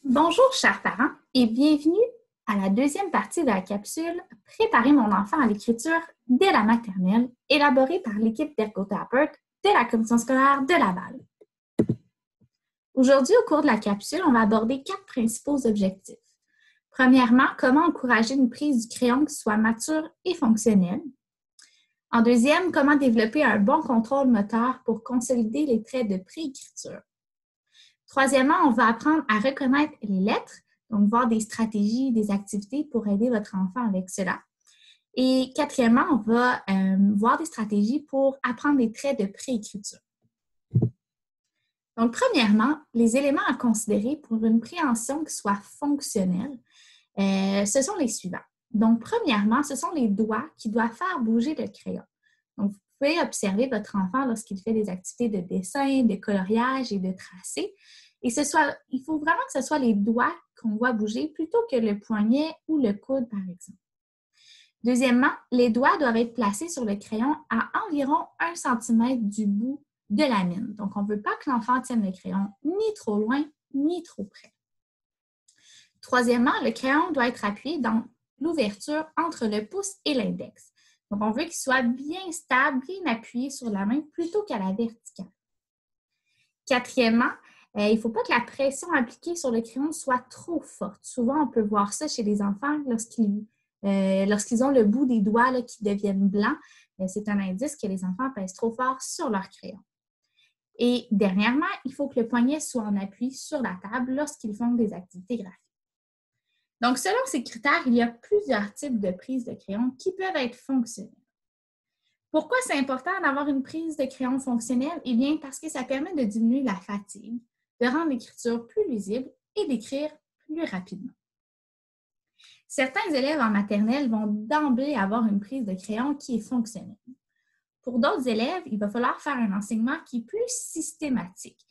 Bonjour, chers parents, et bienvenue à la deuxième partie de la capsule Préparer mon enfant à l'écriture dès la maternelle, élaborée par l'équipe d'ergothérapeutes de la commission scolaire de Laval. Aujourd'hui, au cours de la capsule, on va aborder 4 principaux objectifs. Premièrement, comment encourager une prise du crayon qui soit mature et fonctionnelle. En deuxième, comment développer un bon contrôle moteur pour consolider les traits de préécriture. Troisièmement, on va apprendre à reconnaître les lettres, donc voir des stratégies, des activités pour aider votre enfant avec cela. Et quatrièmement, on va voir des stratégies pour apprendre les traits de préécriture. Donc, premièrement, les éléments à considérer pour une préhension qui soit fonctionnelle, ce sont les suivants. Donc, premièrement, ce sont les doigts qui doivent faire bouger le crayon. Donc, vous pouvez observer votre enfant lorsqu'il fait des activités de dessin, de coloriage et de tracé. Et il faut vraiment que ce soit les doigts qu'on voit bouger plutôt que le poignet ou le coude, par exemple. Deuxièmement, les doigts doivent être placés sur le crayon à environ 1 cm du bout de la mine. Donc, on ne veut pas que l'enfant tienne le crayon ni trop loin, ni trop près. Troisièmement, le crayon doit être appuyé dans l'ouverture entre le pouce et l'index. Donc, on veut qu'il soit bien stable, bien appuyé sur la main plutôt qu'à la verticale. Quatrièmement, il ne faut pas que la pression appliquée sur le crayon soit trop forte. Souvent, on peut voir ça chez les enfants lorsqu'ils ont le bout des doigts là, qui deviennent blancs. C'est un indice que les enfants pèsent trop fort sur leur crayon. Et dernièrement, il faut que le poignet soit en appui sur la table lorsqu'ils font des activités graphiques. Donc, selon ces critères, il y a plusieurs types de prises de crayon qui peuvent être fonctionnelles. Pourquoi c'est important d'avoir une prise de crayon fonctionnelle? Eh bien, parce que ça permet de diminuer la fatigue, de rendre l'écriture plus lisible et d'écrire plus rapidement. Certains élèves en maternelle vont d'emblée avoir une prise de crayon qui est fonctionnelle. Pour d'autres élèves, il va falloir faire un enseignement qui est plus systématique.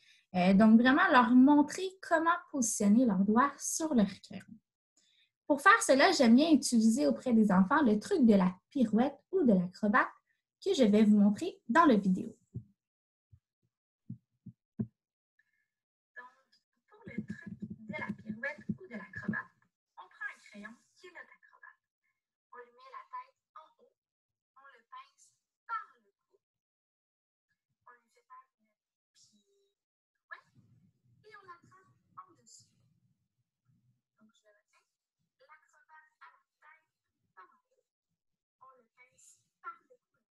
Donc, vraiment leur montrer comment positionner leurs doigts sur leur crayon. Pour faire cela, j'aime bien utiliser auprès des enfants le truc de la pirouette ou de l'acrobate que je vais vous montrer dans la vidéo. Donc, pour le truc de la pirouette ou de l'acrobate, on prend un crayon qui est notre acrobate. On lui met la tête en haut, on le pince par le cou, on lui fait faire une pirouette et on l'attrape en dessous. Donc, je le retiens. L'acrobate à la tête par en haut, on le pince par le cou.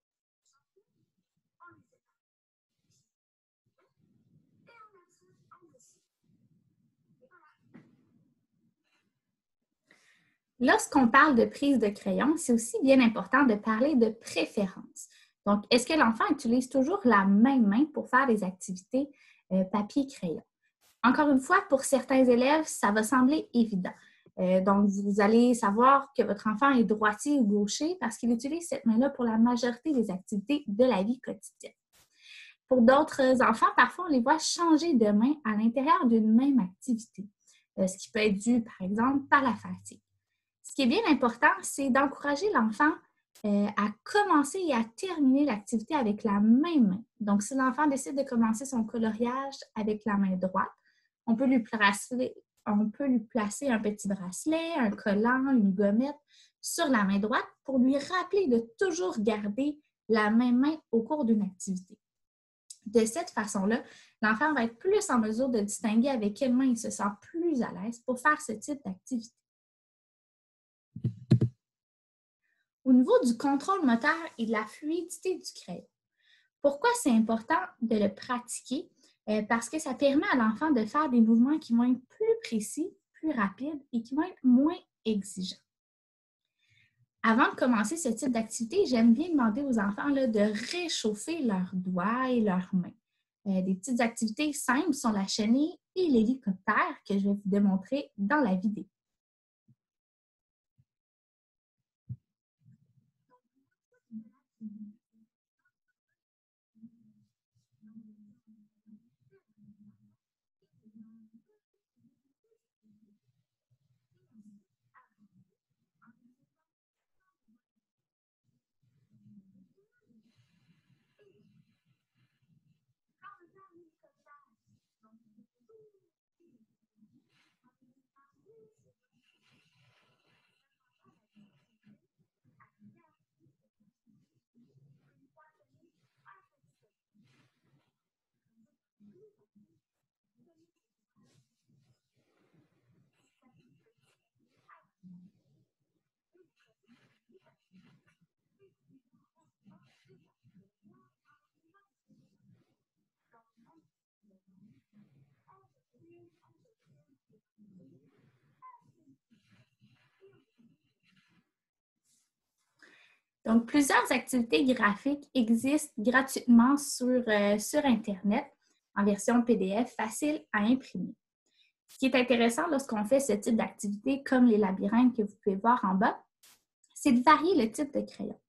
On lui fait faire et on l'attrape en dessous. Voilà. Lorsqu'on parle de prise de crayon, c'est aussi bien important de parler de préférence. Donc, est-ce que l'enfant utilise toujours la même main pour faire des activités papier-crayon? Encore une fois, pour certains élèves, ça va sembler évident. Donc, vous allez savoir que votre enfant est droitier ou gaucher parce qu'il utilise cette main-là pour la majorité des activités de la vie quotidienne. Pour d'autres enfants, parfois, on les voit changer de main à l'intérieur d'une même activité, ce qui peut être dû, par exemple, par la fatigue. Ce qui est bien important, c'est d'encourager l'enfant à commencer et à terminer l'activité avec la même main. Donc, si l'enfant décide de commencer son coloriage avec la main droite, on peut lui placer un petit bracelet, un collant, une gommette sur la main droite pour lui rappeler de toujours garder la même main au cours d'une activité. De cette façon-là, l'enfant va être plus en mesure de distinguer avec quelle main il se sent plus à l'aise pour faire ce type d'activité. Au niveau du contrôle moteur et de la fluidité du crayon. Pourquoi c'est important de le pratiquer? Parce que ça permet à l'enfant de faire des mouvements qui vont être plus précis, plus rapides et qui vont être moins exigeants. Avant de commencer ce type d'activité, j'aime bien demander aux enfants de réchauffer leurs doigts et leurs mains. Des petites activités simples sont la chenille et l'hélicoptère que je vais vous démontrer dans la vidéo. Donc, plusieurs activités graphiques existent gratuitement sur Internet en version PDF facile à imprimer. Ce qui est intéressant lorsqu'on fait ce type d'activité, comme les labyrinthes que vous pouvez voir en bas, c'est de varier le type de crayon.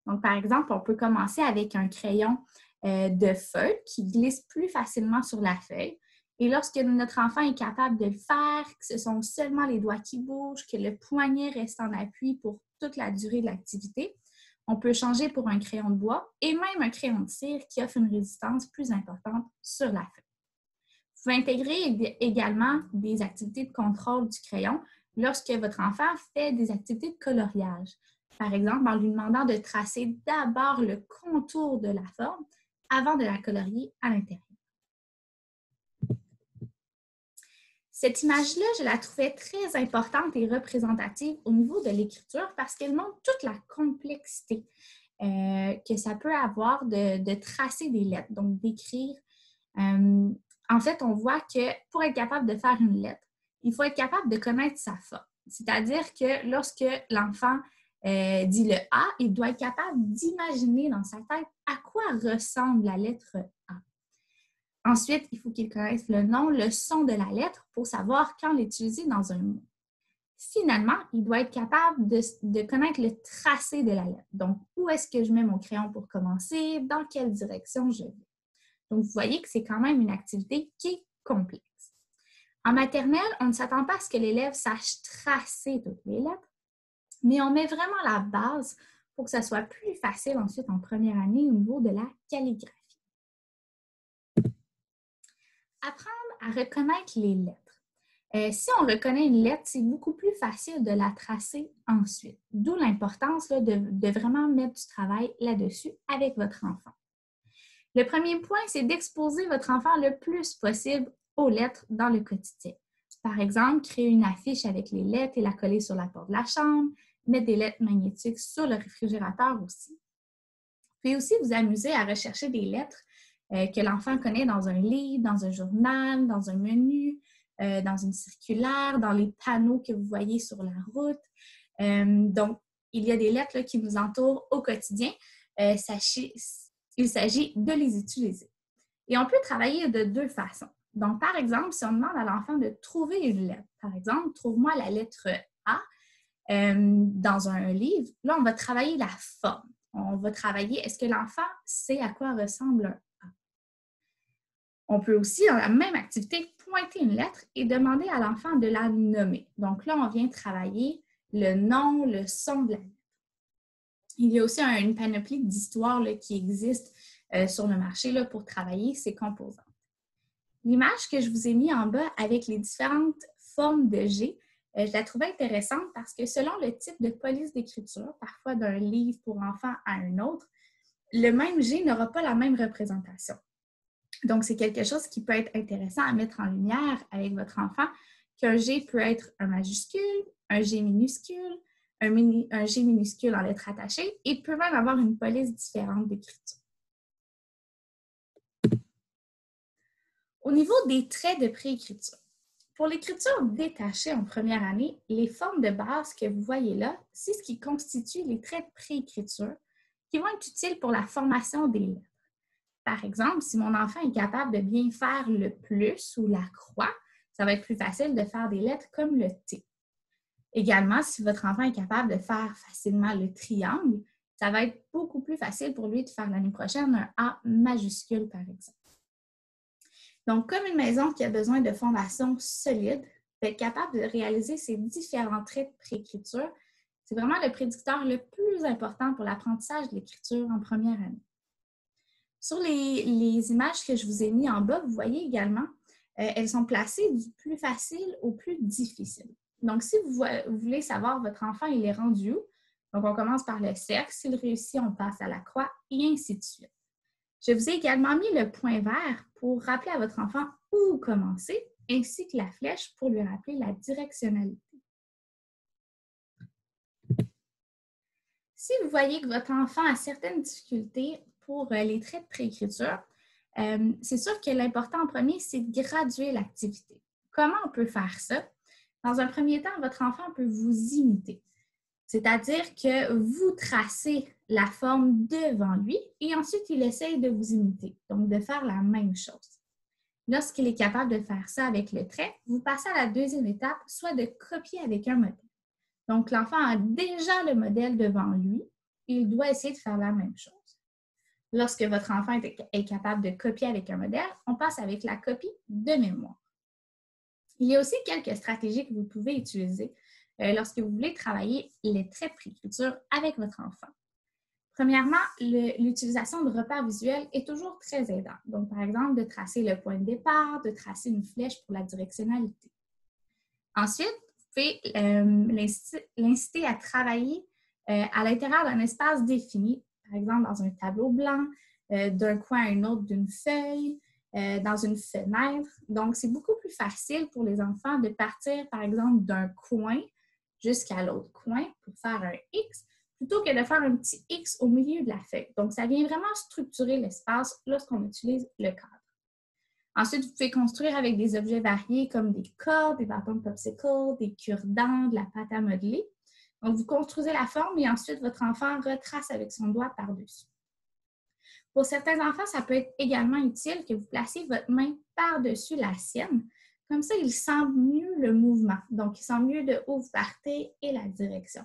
Donc, par exemple, on peut commencer avec un crayon de feutre qui glisse plus facilement sur la feuille. Et lorsque notre enfant est capable de le faire, que ce sont seulement les doigts qui bougent, que le poignet reste en appui pour toute la durée de l'activité, on peut changer pour un crayon de bois et même un crayon de cire qui offre une résistance plus importante sur la feuille. Vous pouvez intégrer également des activités de contrôle du crayon lorsque votre enfant fait des activités de coloriage. Par exemple, en lui demandant de tracer d'abord le contour de la forme avant de la colorier à l'intérieur. Cette image-là, je la trouvais très importante et représentative au niveau de l'écriture parce qu'elle montre toute la complexité que ça peut avoir de tracer des lettres, donc d'écrire. En fait, on voit que pour être capable de faire une lettre, il faut être capable de connaître sa forme. C'est-à-dire que lorsque l'enfant dit le A, il doit être capable d'imaginer dans sa tête à quoi ressemble la lettre A. Ensuite, il faut qu'il connaisse le nom, le son de la lettre pour savoir quand l'utiliser dans un mot. Finalement, il doit être capable de connaître le tracé de la lettre. Donc, où est-ce que je mets mon crayon pour commencer? Dans quelle direction je vais? Donc, vous voyez que c'est quand même une activité qui est complexe. En maternelle, on ne s'attend pas à ce que l'élève sache tracer toutes les lettres, mais on met vraiment la base pour que ça soit plus facile ensuite en première année au niveau de la calligraphie. Apprendre à reconnaître les lettres. Si on reconnaît une lettre, c'est beaucoup plus facile de la tracer ensuite. D'où l'importance de vraiment mettre du travail là-dessus avec votre enfant. Le premier point, c'est d'exposer votre enfant le plus possible aux lettres dans le quotidien. Par exemple, créer une affiche avec les lettres et la coller sur la porte de la chambre, mettre des lettres magnétiques sur le réfrigérateur aussi. Vous pouvez aussi vous amuser à rechercher des lettres que l'enfant connaît dans un livre, dans un journal, dans un menu, dans une circulaire, dans les panneaux que vous voyez sur la route. Donc, il y a des lettres là, qui nous entourent au quotidien. Sachez, il s'agit de les utiliser. Et on peut travailler de deux façons. Donc, par exemple, si on demande à l'enfant de trouver une lettre, par exemple, trouve-moi la lettre A dans un livre, là, on va travailler la forme. On va travailler, est-ce que l'enfant sait à quoi ressemble un A? On peut aussi, dans la même activité, pointer une lettre et demander à l'enfant de la nommer. Donc là, on vient travailler le nom, le son de la lettre. Il y a aussi une panoplie d'histoires qui existe sur le marché là, pour travailler ces composantes. L'image que je vous ai mise en bas avec les différentes formes de G, je la trouvais intéressante parce que selon le type de police d'écriture, parfois d'un livre pour enfants à un autre, le même G n'aura pas la même représentation. Donc, c'est quelque chose qui peut être intéressant à mettre en lumière avec votre enfant, qu'un G peut être un majuscule, un G minuscule, un G minuscule en lettres attachées et peut même avoir une police différente d'écriture. Au niveau des traits de préécriture, pour l'écriture détachée en première année, les formes de base que vous voyez là, c'est ce qui constitue les traits de préécriture qui vont être utiles pour la formation des lettres. Par exemple, si mon enfant est capable de bien faire le plus ou la croix, ça va être plus facile de faire des lettres comme le T. Également, si votre enfant est capable de faire facilement le triangle, ça va être beaucoup plus facile pour lui de faire l'année prochaine un A majuscule, par exemple. Donc, comme une maison qui a besoin de fondations solides, être capable de réaliser ces différents traits de préécriture, c'est vraiment le prédicteur le plus important pour l'apprentissage de l'écriture en première année. Sur les images que je vous ai mises en bas, vous voyez également, elles sont placées du plus facile au plus difficile. Donc, si vous voulez savoir votre enfant, il est rendu où? Donc, on commence par le cercle. S'il réussit, on passe à la croix et ainsi de suite. Je vous ai également mis le point vert pour rappeler à votre enfant où commencer, ainsi que la flèche pour lui rappeler la directionnalité. Si vous voyez que votre enfant a certaines difficultés pour les traits de préécriture, c'est sûr que l'important en premier, c'est de graduer l'activité. Comment on peut faire ça? Dans un premier temps, votre enfant peut vous imiter. C'est-à-dire que vous tracez la forme devant lui et ensuite, il essaye de vous imiter, donc de faire la même chose. Lorsqu'il est capable de faire ça avec le trait, vous passez à la deuxième étape, soit de copier avec un modèle. Donc, l'enfant a déjà le modèle devant lui et il doit essayer de faire la même chose. Lorsque votre enfant est capable de copier avec un modèle, on passe avec la copie de mémoire. Il y a aussi quelques stratégies que vous pouvez utiliser lorsque vous voulez travailler les traits de préécriture avec votre enfant. Premièrement, l'utilisation de repères visuels est toujours très aidante. Donc, par exemple, de tracer le point de départ, de tracer une flèche pour la directionnalité. Ensuite, vous pouvez l'inciter à travailler à l'intérieur d'un espace défini, par exemple dans un tableau blanc, d'un coin à un autre d'une feuille, dans une fenêtre. Donc, c'est beaucoup plus facile pour les enfants de partir, par exemple, d'un coin jusqu'à l'autre coin pour faire un X, plutôt que de faire un petit X au milieu de la feuille. Donc, ça vient vraiment structurer l'espace lorsqu'on utilise le cadre. Ensuite, vous pouvez construire avec des objets variés comme des cordes, des bâtons de popsicle, des cure-dents, de la pâte à modeler. Donc, vous construisez la forme et ensuite, votre enfant retrace avec son doigt par-dessus. Pour certains enfants, ça peut être également utile que vous placiez votre main par-dessus la sienne. Comme ça, il sent mieux le mouvement. Donc, il sent mieux de où vous partez et la direction.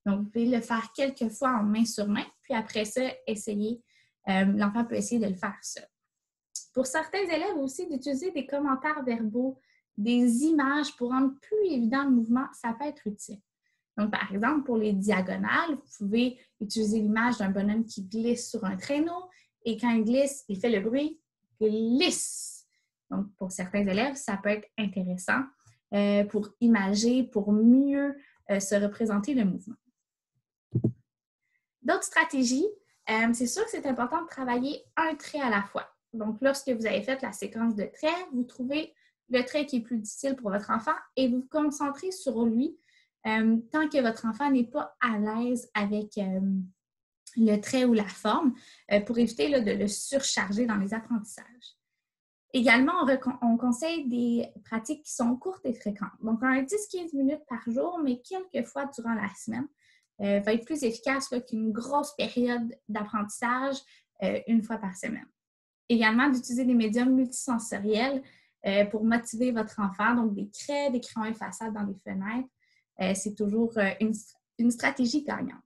Donc, vous pouvez le faire quelques fois en main sur main, puis après ça, essayez. L'enfant peut essayer de le faire seul. Pour certains élèves aussi, d'utiliser des commentaires verbaux, des images pour rendre plus évident le mouvement, ça peut être utile. Donc, par exemple, pour les diagonales, vous pouvez utiliser l'image d'un bonhomme qui glisse sur un traîneau et quand il glisse, il fait le bruit « glisse ». Donc, pour certains élèves, ça peut être intéressant pour imager, pour mieux se représenter le mouvement. D'autres stratégies, c'est sûr que c'est important de travailler un trait à la fois. Donc, lorsque vous avez fait la séquence de traits, vous trouvez le trait qui est plus difficile pour votre enfant et vous vous concentrez sur lui tant que votre enfant n'est pas à l'aise avec le trait ou la forme pour éviter de le surcharger dans les apprentissages. Également, on conseille des pratiques qui sont courtes et fréquentes. Donc, un 10-15 minutes par jour, mais quelques fois durant la semaine, va être plus efficace qu'une grosse période d'apprentissage une fois par semaine. Également, d'utiliser des médiums multisensoriels pour motiver votre enfant, donc des craies, des crayons effaçables dans les fenêtres. C'est toujours une stratégie gagnante.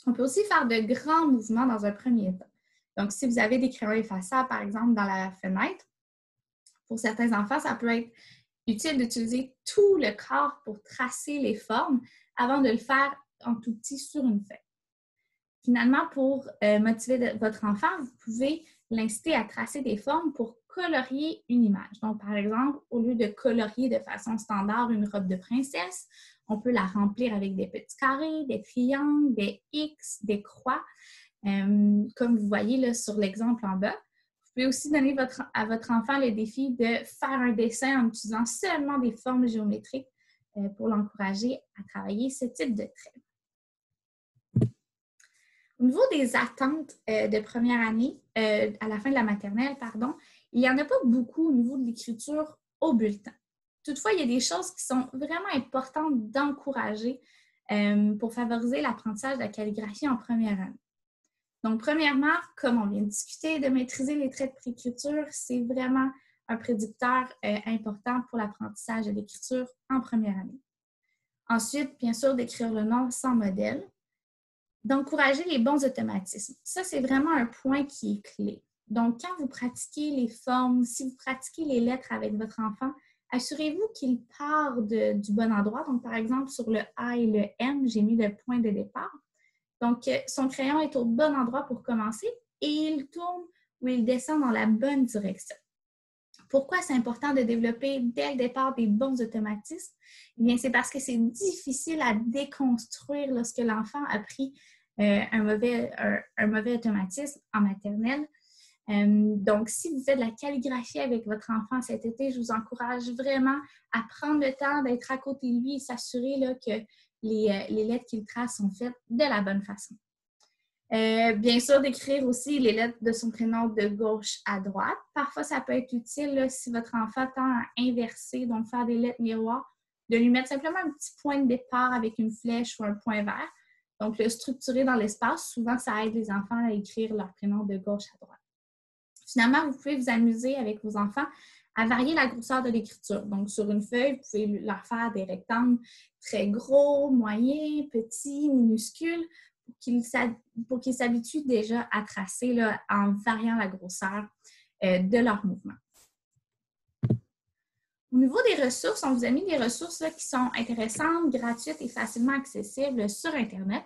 On peut aussi faire de grands mouvements dans un premier temps. Donc, si vous avez des crayons effaçables, par exemple, dans la fenêtre, pour certains enfants, ça peut être utile d'utiliser tout le corps pour tracer les formes avant de le faire en tout petit sur une feuille. Finalement, pour motiver votre enfant, vous pouvez l'inciter à tracer des formes pour colorier une image. Donc, par exemple, au lieu de colorier de façon standard une robe de princesse, on peut la remplir avec des petits carrés, des triangles, des X, des croix. Comme vous voyez là, sur l'exemple en bas. Vous pouvez aussi donner à votre enfant le défi de faire un dessin en utilisant seulement des formes géométriques pour l'encourager à travailler ce type de trait. Au niveau des attentes de première année, à la fin de la maternelle, il n'y en a pas beaucoup au niveau de l'écriture au bulletin. Toutefois, il y a des choses qui sont vraiment importantes d'encourager pour favoriser l'apprentissage de la calligraphie en première année. Donc, premièrement, comme on vient de discuter, de maîtriser les traits de préécriture, c'est vraiment un prédicteur important pour l'apprentissage de l'écriture en première année. Ensuite, bien sûr, d'écrire le nom sans modèle. D'encourager les bons automatismes. Ça, c'est vraiment un point qui est clé. Donc, quand vous pratiquez les formes, si vous pratiquez les lettres avec votre enfant, assurez-vous qu'il part du bon endroit. Donc, par exemple, sur le A et le M, j'ai mis le point de départ. Donc, son crayon est au bon endroit pour commencer et il tourne ou il descend dans la bonne direction. Pourquoi c'est important de développer dès le départ des bons automatismes? Eh bien, c'est parce que c'est difficile à déconstruire lorsque l'enfant a pris un mauvais automatisme en maternelle. Donc, si vous faites de la calligraphie avec votre enfant cet été, je vous encourage vraiment à prendre le temps d'être à côté de lui et s'assurer là, que les lettres qu'il trace sont faites de la bonne façon. Bien sûr, d'écrire aussi les lettres de son prénom de gauche à droite. Parfois, ça peut être utile là, si votre enfant tend à inverser, donc faire des lettres miroirs, de lui mettre simplement un petit point de départ avec une flèche ou un point vert. Donc, le structurer dans l'espace, souvent, ça aide les enfants à écrire leur prénom de gauche à droite. Finalement, vous pouvez vous amuser avec vos enfants à varier la grosseur de l'écriture. Donc, sur une feuille, vous pouvez leur faire des rectangles très gros, moyens, petits, minuscules, pour qu'ils s'habituent déjà à tracer là, en variant la grosseur de leur mouvement. Au niveau des ressources, on vous a mis des ressources là, qui sont intéressantes, gratuites et facilement accessibles sur Internet.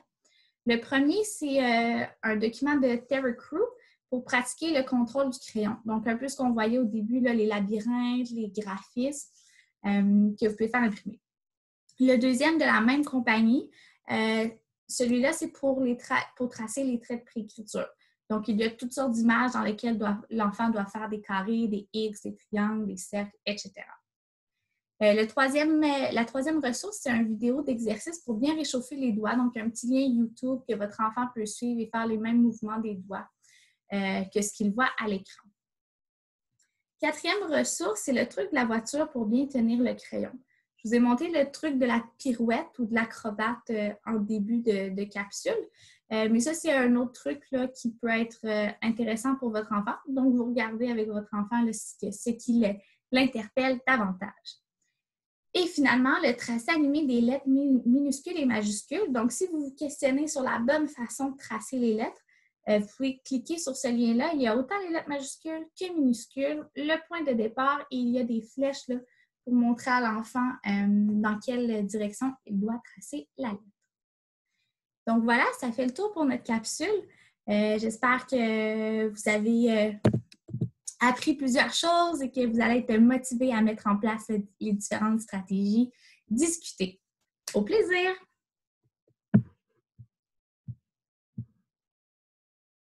Le premier, c'est un document de TerraCrew pour pratiquer le contrôle du crayon. Donc, un peu ce qu'on voyait au début, là, les labyrinthes, les graphismes que vous pouvez faire imprimer. Le deuxième de la même compagnie, celui-là, c'est pour tracer les traits de préécriture. Donc, il y a toutes sortes d'images dans lesquelles l'enfant doit faire des carrés, des X, des triangles, des cercles, etc. La troisième ressource, c'est une vidéo d'exercice pour bien réchauffer les doigts. Donc, un petit lien YouTube que votre enfant peut suivre et faire les mêmes mouvements des doigts que ce qu'il voit à l'écran. Quatrième ressource, c'est le truc de la voiture pour bien tenir le crayon. Je vous ai montré le truc de la pirouette ou de l'acrobate en début de capsule. Mais ça, c'est un autre truc là, qui peut être intéressant pour votre enfant. Donc, vous regardez avec votre enfant là, ce qui l'interpelle davantage. Et finalement, le tracé animé des lettres minuscules et majuscules. Donc, si vous vous questionnez sur la bonne façon de tracer les lettres, vous pouvez cliquer sur ce lien-là. Il y a autant les lettres majuscules que minuscules, le point de départ et il y a des flèches là, pour montrer à l'enfant dans quelle direction il doit tracer la lettre. Donc voilà, ça fait le tour pour notre capsule. J'espère que vous avez appris plusieurs choses et que vous allez être motivé à mettre en place les différentes stratégies discutées. Au plaisir!